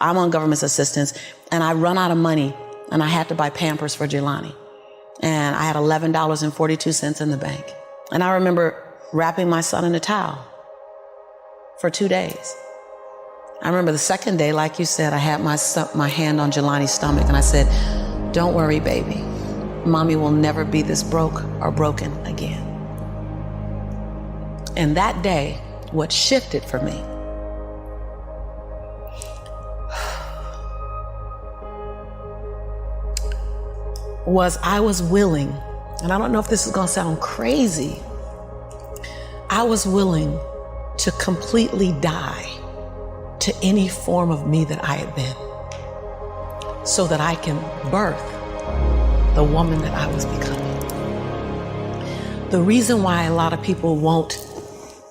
I'm on government assistance, and I run out of money, and I had to buy Pampers for Jelani. And I had $11.42 in the bank. And I remember wrapping my son in a towel for 2 days. I remember the second day, like you said, I had my hand on Jelani's stomach, and I said, "Don't worry, baby. Mommy will never be this broke or broken again." And that day, what shifted for me was I was willing, and I don't know if this is going to sound crazy, I was willing to completely die to any form of me that I had been so that I can birth the woman that I was becoming. The reason why a lot of people won't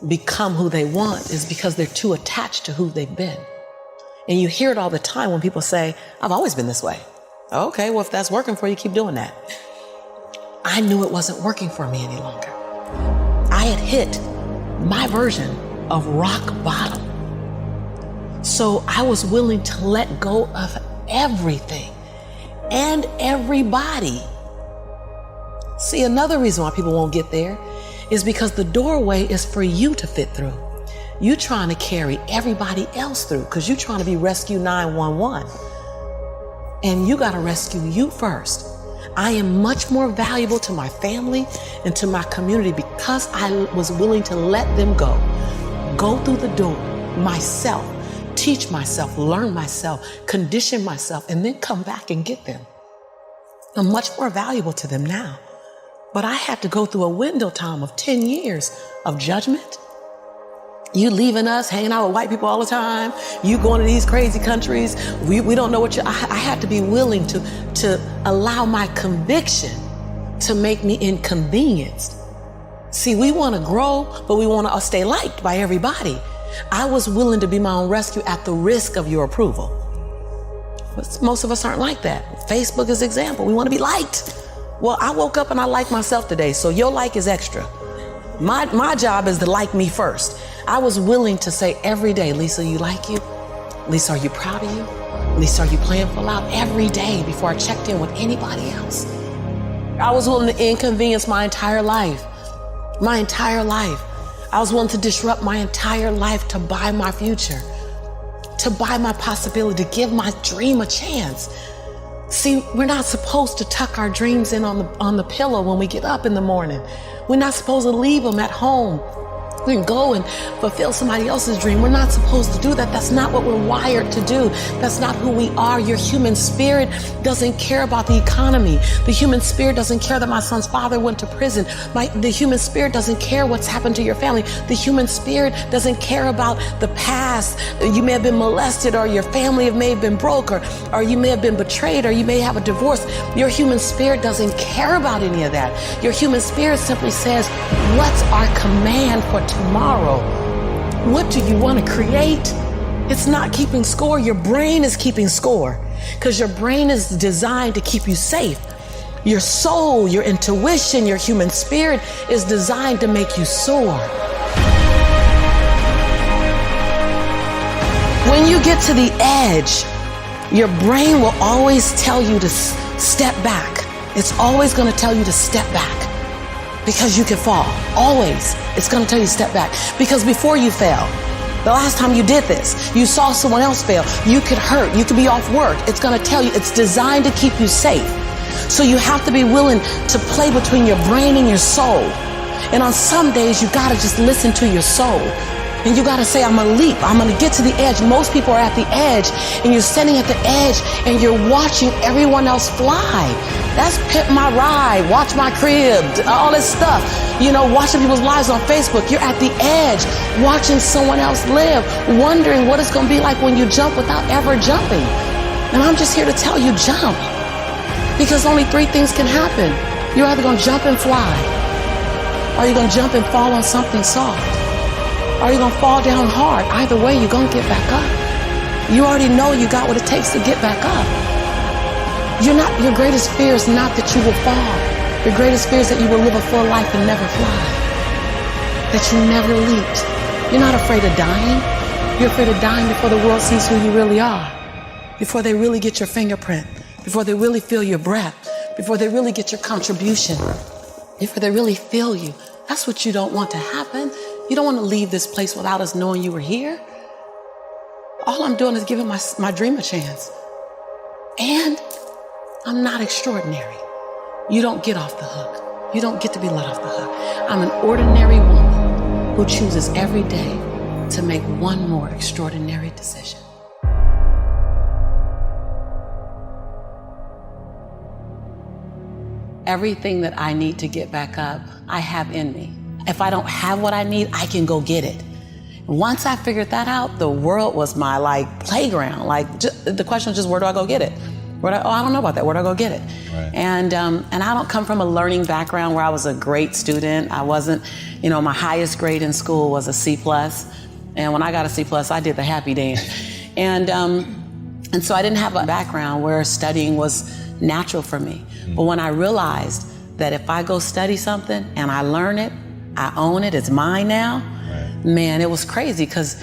become who they want is because they're too attached to who they've been. And you hear it all the time when people say, "I've always been this way." Okay, well, if that's working for you, keep doing that. I knew it wasn't working for me any longer. I had hit my version of rock bottom. So I was willing to let go of everything and everybody. See, another reason why people won't get there is because the doorway is for you to fit through. You trying to carry everybody else through because you're trying to be Rescue 911. And you got to rescue you first. I am much more valuable to my family and to my community because I was willing to let them go through the door myself, teach myself, learn myself, condition myself, and then come back and get them. I'm much more valuable to them now. But I had to go through a window time of 10 years of judgment. You leaving us, hanging out with white people all the time. You going to these crazy countries. We don't know what I had to be willing to allow my conviction to make me inconvenienced. See, we want to grow, but we want to stay liked by everybody. I was willing to be my own rescue at the risk of your approval. But most of us aren't like that. Facebook is an example. We want to be liked. Well, I woke up and I like myself today, so your like is extra. My job is to like me first. I was willing to say every day, "Lisa, you like you? Lisa, are you proud of you? Lisa, are you playing full out?" Every day before I checked in with anybody else. I was willing to inconvenience my entire life. My entire life. I was willing to disrupt my entire life to buy my future, to buy my possibility, to give my dream a chance. See, we're not supposed to tuck our dreams in on the pillow when we get up in the morning. We're not supposed to leave them at home and go and fulfill somebody else's dream. We're not supposed to do that. That's not what we're wired to do. That's not who we are. Your human spirit doesn't care about the economy. The human spirit doesn't care that my son's father went to prison. The human spirit doesn't care what's happened to your family. The human spirit doesn't care about the past. You may have been molested, or your family may have been broke, or you may have been betrayed, or you may have a divorce. Your human spirit doesn't care about any of that. Your human spirit simply says, "What's our command for tomorrow? What do you want to create?" It's not keeping score. Your brain is keeping score because your brain is designed to keep you safe. Your soul, your intuition, your human spirit is designed to make you soar. When you get to the edge, your brain will always tell you to step back. It's always going to tell you to step back. Because you can fall. Always. It's going to tell you to step back. Because before you fell, the last time you did this, you saw someone else fail. You could hurt. You could be off work. It's going to tell you. It's designed to keep you safe. So you have to be willing to play between your brain and your soul. And on some days, you got to just listen to your soul. And you got to say, "I'm going to leap. I'm going to get to the edge." Most people are at the edge, and you're standing at the edge, and you're watching everyone else fly. That's Pimp My Ride, Watch My Crib, all this stuff. Watching people's lives on Facebook. You're at the edge, watching someone else live, wondering what it's going to be like when you jump without ever jumping. And I'm just here to tell you, jump. Because only 3 things can happen. You're either going to jump and fly, or you're going to jump and fall on something soft, or you're going to fall down hard. Either way, you're going to get back up. You already know you got what it takes to get back up. Your greatest fear is not that you will fall. Your greatest fear is that you will live a full life and never fly. That you never leaped. You're not afraid of dying. You're afraid of dying before the world sees who you really are. before they really get your fingerprint, before they really feel your breath, before they really get your contribution, before they really feel you. That's what you don't want to happen. You don't want to leave this place without us knowing you were here. All I'm doing is giving my dream a chance. And I'm not extraordinary. You don't get off the hook. You don't get to be let off the hook. I'm an ordinary woman who chooses every day to make one more extraordinary decision. Everything that I need to get back up, I have in me. If I don't have what I need, I can go get it. Once I figured that out, the world was my playground. The question was just, where do I go get it? I don't know about that. Where do I go get it? Right. And I don't come from a learning background where I was a great student. I wasn't, my highest grade in school was a C+. And when I got a C+, I did the happy dance. And so I didn't have a background where studying was natural for me. But when I realized that if I go study something and I learn it, I own it, it's mine now, man, it was crazy because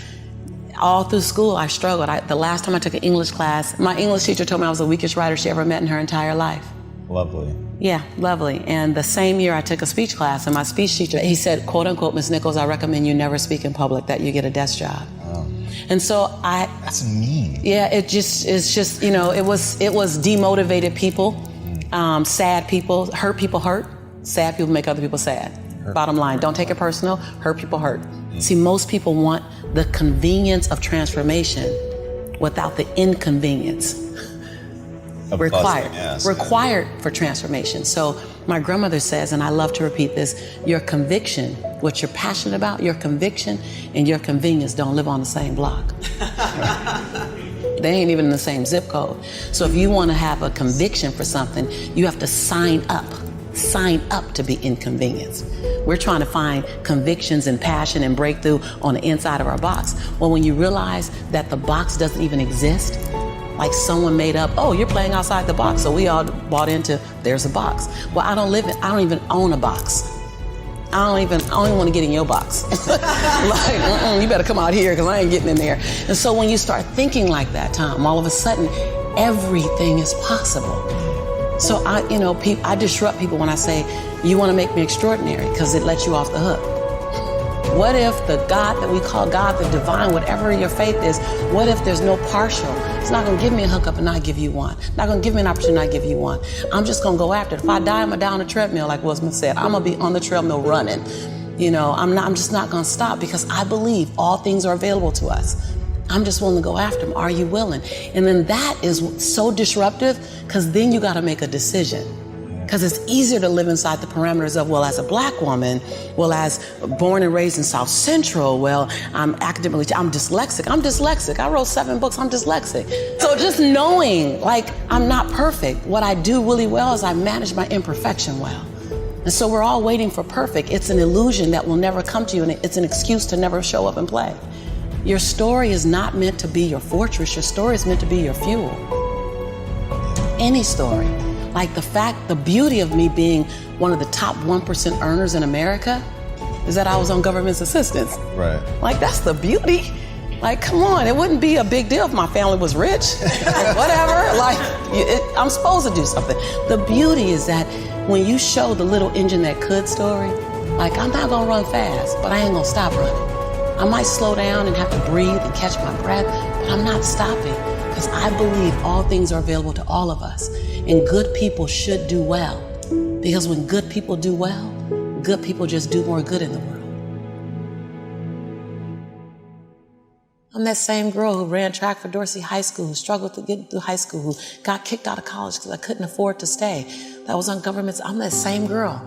all through school I struggled. The last time I took an English class, my English teacher told me I was the weakest writer she ever met in her entire life. Lovely. Yeah, lovely. And the same year I took a speech class, and my speech teacher, he said, quote unquote, Miss Nichols, I recommend you never speak in public, that you get a desk job. Oh. And so That's mean. Yeah, it's just, it was demotivated people, sad people hurt. Sad people make other people sad. Hurt. Bottom line, don't take it personal, hurt people hurt. See, most people want the convenience of transformation without the inconvenience required for transformation. So my grandmother says, and I love to repeat this, your conviction, what you're passionate about, your conviction and your convenience don't live on the same block. They ain't even in the same zip code. So if you want to have a conviction for something, you have to sign up to be inconvenienced. We're trying to find convictions and passion and breakthrough on the inside of our box. Well, when you realize that the box doesn't even exist, like someone made up, oh, you're playing outside the box, so we all bought into, there's a box. Well, I don't even own a box. I don't even want to get in your box. You better come out here because I ain't getting in there. And so when you start thinking like that, Tom, all of a sudden, everything is possible. So I disrupt people when I say, you want to make me extraordinary, because it lets you off the hook. What if the God that we call God, the divine, whatever your faith is, what if there's no partial? It's not going to give me a hookup and not give you one. Not going to give me an opportunity and not give you one. I'm just going to go after it. If I die, I'm going to die on a treadmill, like Will Smith said. I'm going to be on the treadmill running. I'm just not going to stop, because I believe all things are available to us. I'm just willing to go after them. Are you willing? And then that is so disruptive, because then you got to make a decision. Because it's easier to live inside the parameters of, well, as a black woman, well, as born and raised in South Central, well, I'm dyslexic. I wrote 7 books, I'm dyslexic. So just knowing, I'm not perfect. What I do really well is I manage my imperfection well. And so we're all waiting for perfect. It's an illusion that will never come to you, and it's an excuse to never show up and play. Your story is not meant to be your fortress. Your story is meant to be your fuel. Any story. Like the beauty of me being one of the top 1% earners in America is that I was on government's assistance. Right. That's the beauty. Come on, it wouldn't be a big deal if my family was rich or whatever. I'm supposed to do something. The beauty is that when you show the little engine that could story, I'm not gonna run fast, but I ain't gonna stop running. I might slow down and have to breathe and catch my breath, but I'm not stopping, because I believe all things are available to all of us. And good people should do well, because when good people do well, good people just do more good in the world. I'm that same girl who ran track for Dorsey High School, who struggled to get through high school, who got kicked out of college because I couldn't afford to stay. That was on government's. I'm that same girl.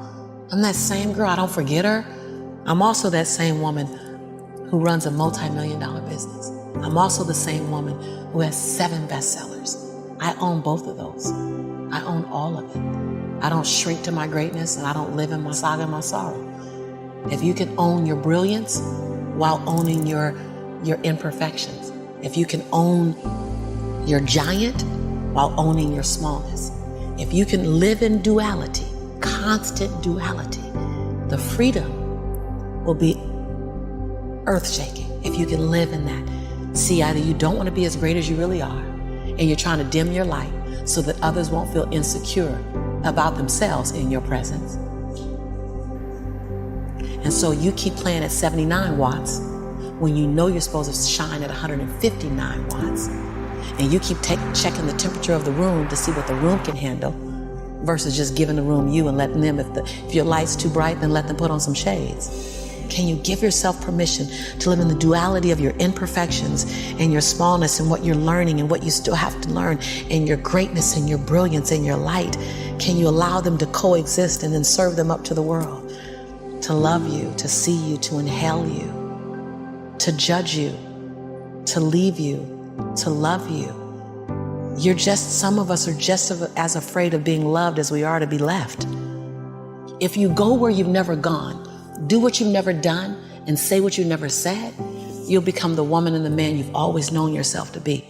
I don't forget her. I'm also that same woman who runs a multi-million-dollar business. I'm also the same woman who has 7 bestsellers. I own both of those. I own all of it. I don't shrink to my greatness, and I don't live in my saga and my sorrow. If you can own your brilliance while owning your imperfections, if you can own your giant while owning your smallness, if you can live in duality, constant duality, the freedom will be earth-shaking if you can live in that. See, either you don't want to be as great as you really are, and you're trying to dim your light so that others won't feel insecure about themselves in your presence. And so you keep playing at 79 watts when you know you're supposed to shine at 159 watts. And you keep checking the temperature of the room to see what the room can handle versus just giving the room you and letting them, if your light's too bright, then let them put on some shades. Can you give yourself permission to live in the duality of your imperfections and your smallness and what you're learning and what you still have to learn and your greatness and your brilliance and your light? Can you allow them to coexist and then serve them up to the world? To love you, to see you, to inhale you, to judge you, to leave you, to love you. Some of us are just as afraid of being loved as we are to be left. If you go where you've never gone, do what you've never done, and say what you've never said, you'll become the woman and the man you've always known yourself to be.